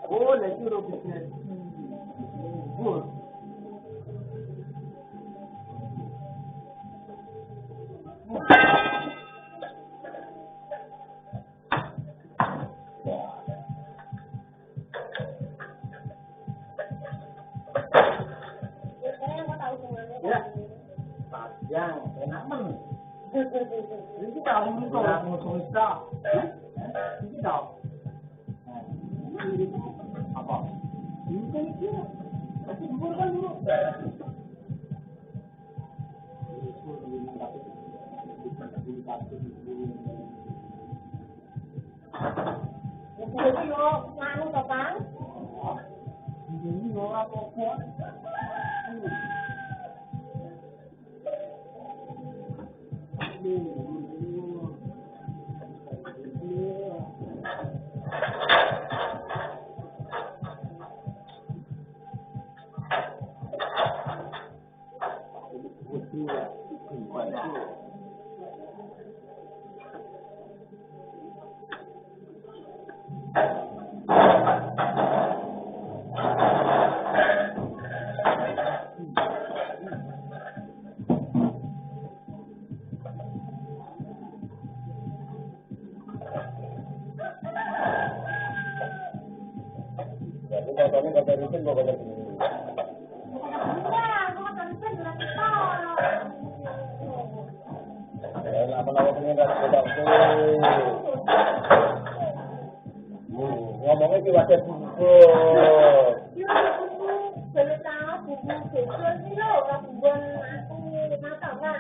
Boleh suruh bisnis. Boleh. Yang enak men. Ini tahu itu musuh kita. Ini tahu. Apa? Ini kan dia. Tapi bukan dulu. Jadi yo nganu to, Kang? Ini ora apa-apa. Kata rutin mau kata gini. Apa-apa punya nggak sedang tuh. Ngomongnya di wajah buku. Boleh tahu buku betul sih lo, bukan aku mata kan.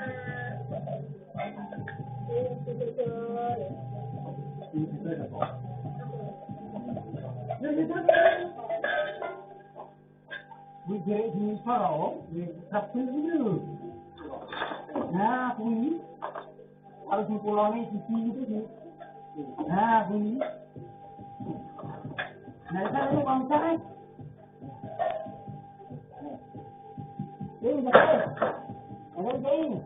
Jadi di Sarau, di Kapten itu. Nah, bunyi harus mempulaunya sisi itu sih. Nah, bunyi. Nah, itu lu kamu cari. Ini betul. Ada ini.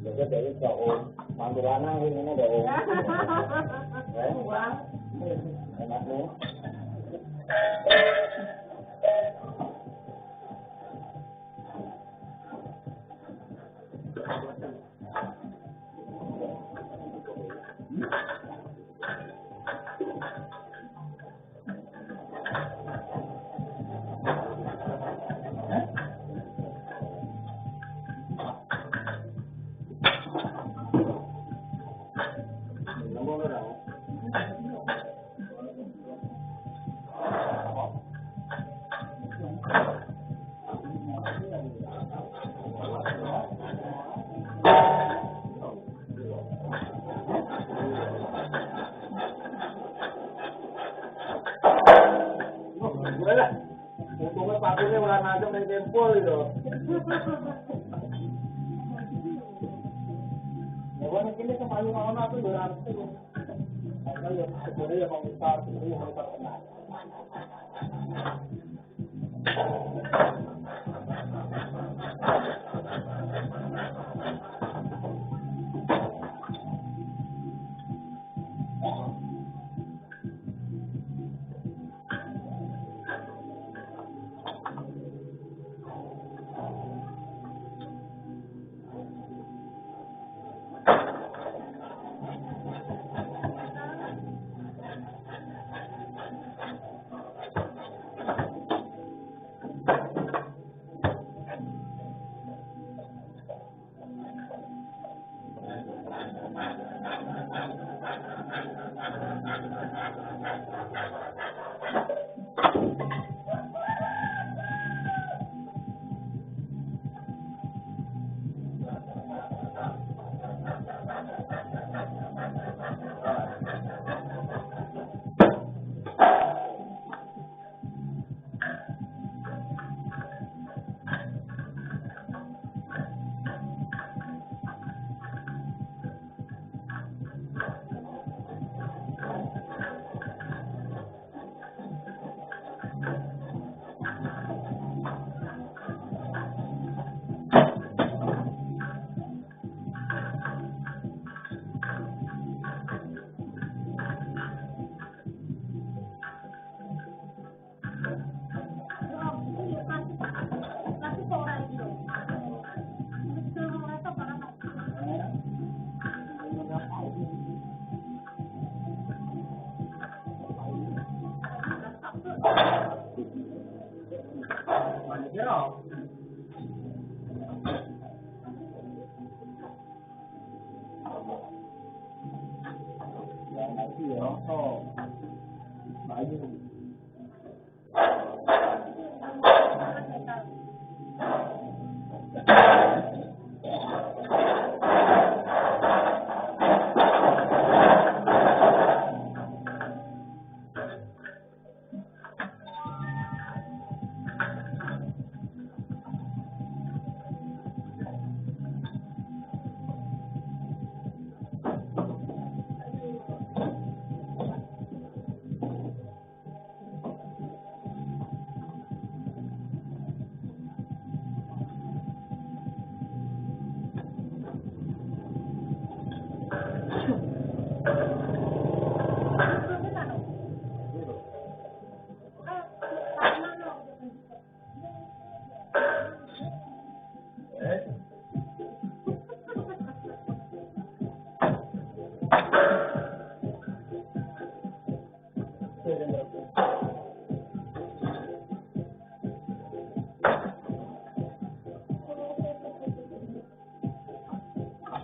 Jadi dari jauh, mantu lanang ini dari Uang. Enak nih. Wala. Kung mapapili, wala na ito may temple ito. Ewan kini sa mayo na nato wala ito. Ay, siguro yung mga start, siguro yung mga partner.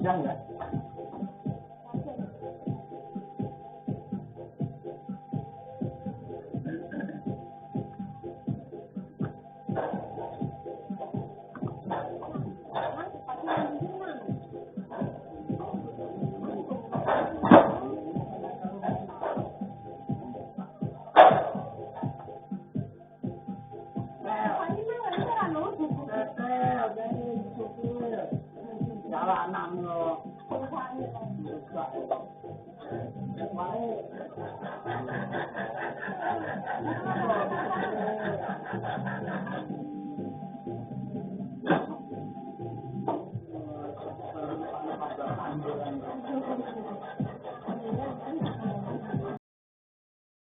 Yang ya?